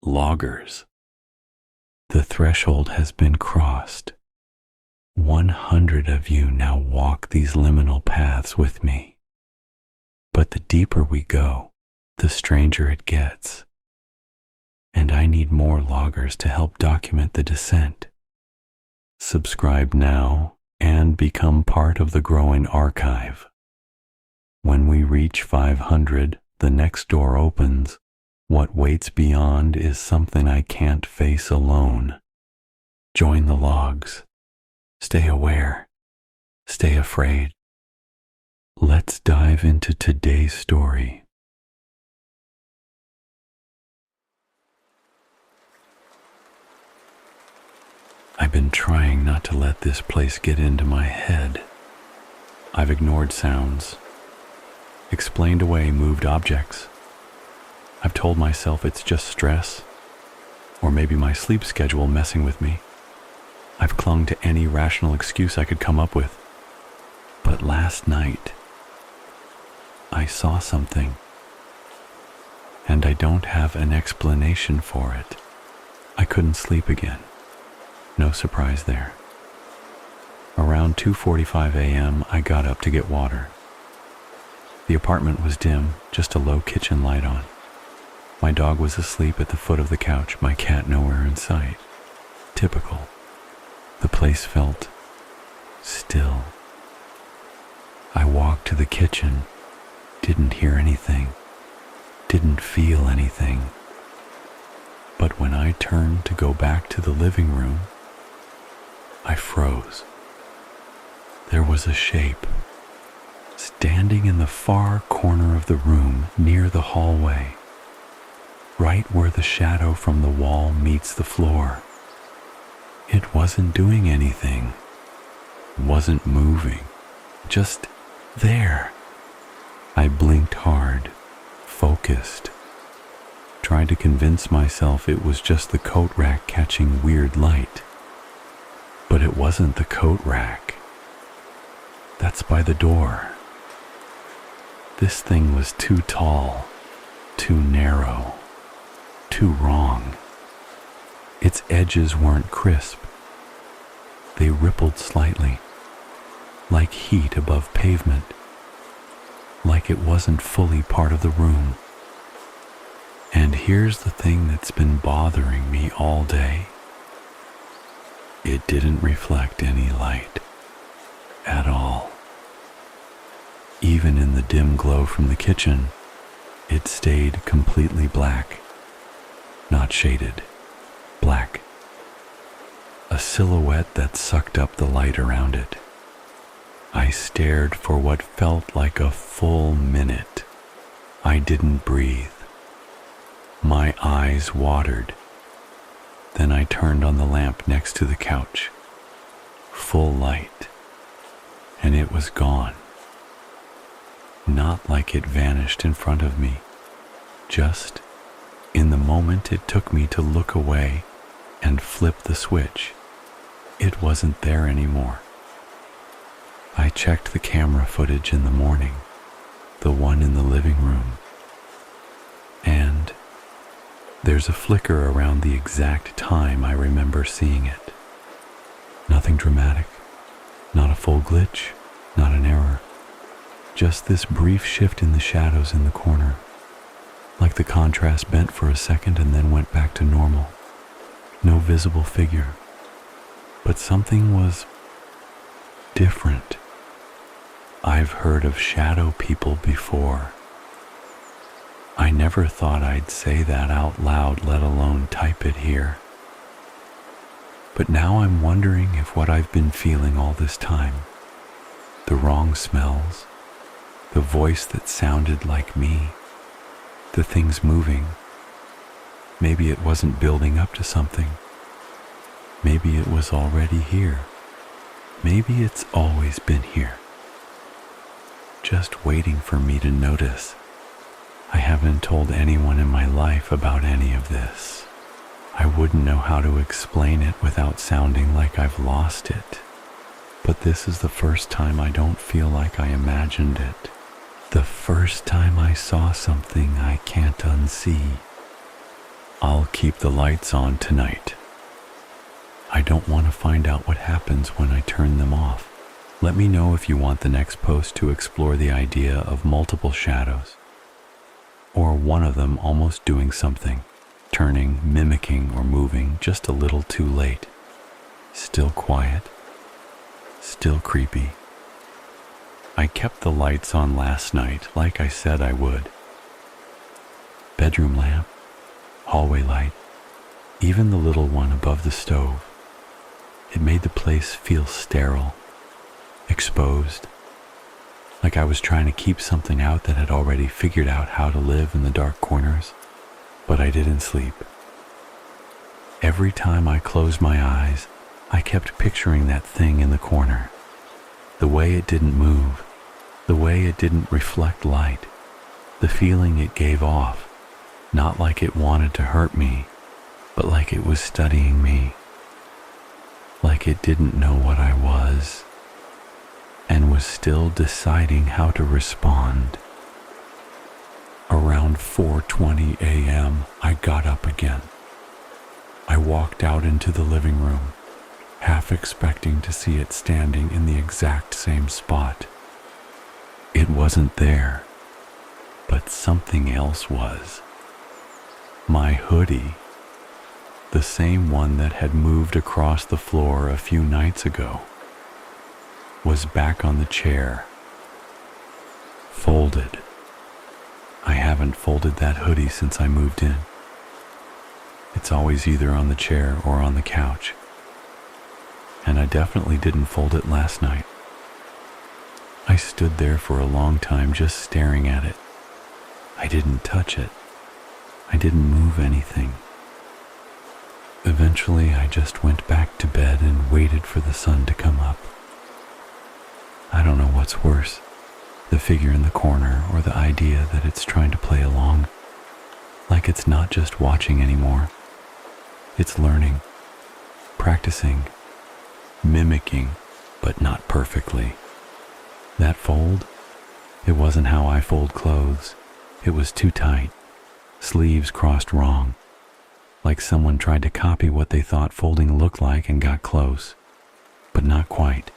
Loggers. The threshold has been crossed. 100 of you now walk these liminal paths with me. But the deeper we go, the stranger it gets. And I need more loggers to help document the descent. Subscribe now and become part of the growing archive. When we reach 500, the next door opens. What waits beyond is something I can't face alone. Join the logs. Stay aware. Stay afraid. Let's dive into today's story. I've been trying not to let this place get into my head. I've ignored sounds, explained away moved objects. I've told myself it's just stress, or maybe my sleep schedule messing with me. I've clung to any rational excuse I could come up with. But last night, I saw something, and I don't have an explanation for it. I couldn't sleep again. No surprise there. Around 2:45 a.m., I got up to get water. The apartment was dim, just a low kitchen light on. My dog was asleep at the foot of the couch, my cat nowhere in sight. Typical. The place felt still. I walked to the kitchen, didn't hear anything, didn't feel anything. But when I turned to go back to the living room, I froze. There was a shape, standing in the far corner of the room near the hallway, right where the shadow from the wall meets the floor. It wasn't doing anything, wasn't moving, just there. I blinked hard, focused, tried to convince myself it was just the coat rack catching weird light. But it wasn't the coat rack. That's by the door. This thing was too tall, too narrow, too wrong. Its edges weren't crisp. They rippled slightly, like heat above pavement, like it wasn't fully part of the room. And here's the thing that's been bothering me all day. It didn't reflect any light at all. Even in the dim glow from the kitchen, it stayed completely black, not shaded, black. A silhouette that sucked up the light around it. I stared for what felt like a full minute. I didn't breathe. My eyes watered. Then I turned on the lamp next to the couch. Full light. And it was gone. Not like it vanished in front of me. Just in the moment it took me to look away and flip the switch. It wasn't there anymore. I checked the camera footage in the morning, the one in the living room, and there's a flicker around the exact time I remember seeing it. Nothing dramatic, not a full glitch, not an error. Just this brief shift in the shadows in the corner, like the contrast bent for a second and then went back to normal. No visible figure, but something was different. I've heard of shadow people before. I never thought I'd say that out loud, let alone type it here. But now I'm wondering if what I've been feeling all this time, the wrong smells, the voice that sounded like me, the things moving, maybe it wasn't building up to something. Maybe it was already here. Maybe it's always been here, just waiting for me to notice. I haven't told anyone in my life about any of this. I wouldn't know how to explain it without sounding like I've lost it. But this is the first time I don't feel like I imagined it. The first time I saw something I can't unsee. I'll I'll keep the lights on tonight. I don't want to find out what happens when I turn them off. Let me know if you want the next post to explore the idea of multiple shadows, or one of them almost doing something, turning, mimicking, or moving just a little too late. Still quiet, still creepy. I kept the lights on last night like I said I would. Bedroom lamp, hallway light, even the little one above the stove. It made the place feel sterile, exposed, like I was trying to keep something out that had already figured out how to live in the dark corners, but I didn't sleep. Every time I closed my eyes, I kept picturing that thing in the corner, the way it didn't move, the way it didn't reflect light, the feeling it gave off, not like it wanted to hurt me, but like it was studying me, like it didn't know what I was, and was still deciding how to respond. Around 4:20 a.m., I got up again. I walked out into the living room, half expecting to see it standing in the exact same spot. It wasn't there, but something else was. My hoodie, the same one that had moved across the floor a few nights ago, was back on the chair, folded. I haven't folded that hoodie since I moved in. It's always either on the chair or on the couch, and I definitely didn't fold it last night. I stood there for a long time just staring at it. I didn't touch it. I didn't move anything. Eventually, I just went back to bed and waited for the sun to come up. I don't know what's worse, the figure in the corner or the idea that it's trying to play along, like it's not just watching anymore. It's learning, practicing, mimicking, but not perfectly. That fold, it wasn't how I fold clothes. It was too tight, sleeves crossed wrong, like someone tried to copy what they thought folding looked like and got close, but not quite.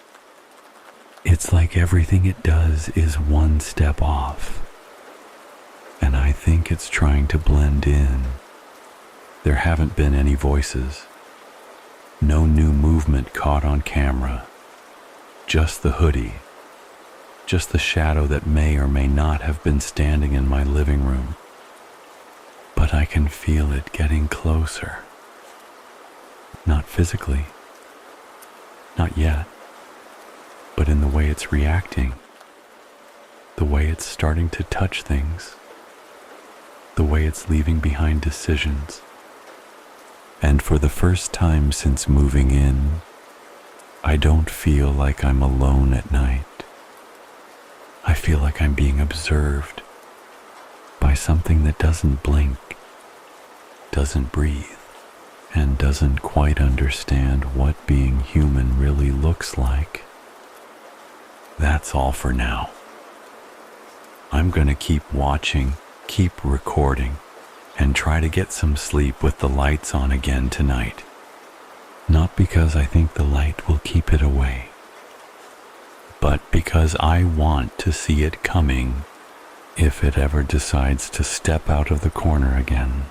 It's like everything it does is one step off, and I think it's trying to blend in. There haven't been any voices, no new movement caught on camera, just the hoodie, just the shadow that may or may not have been standing in my living room. But I can feel it getting closer. Not physically, not yet, but in the way it's reacting, the way it's starting to touch things, the way it's leaving behind decisions. And for the first time since moving in, I don't feel like I'm alone at night. I feel like I'm being observed by something that doesn't blink, doesn't breathe, and doesn't quite understand what being human really looks like. That's all for now. I'm gonna keep watching, keep recording, and try to get some sleep with the lights on again tonight. Not because I think the light will keep it away, but because I want to see it coming if it ever decides to step out of the corner again.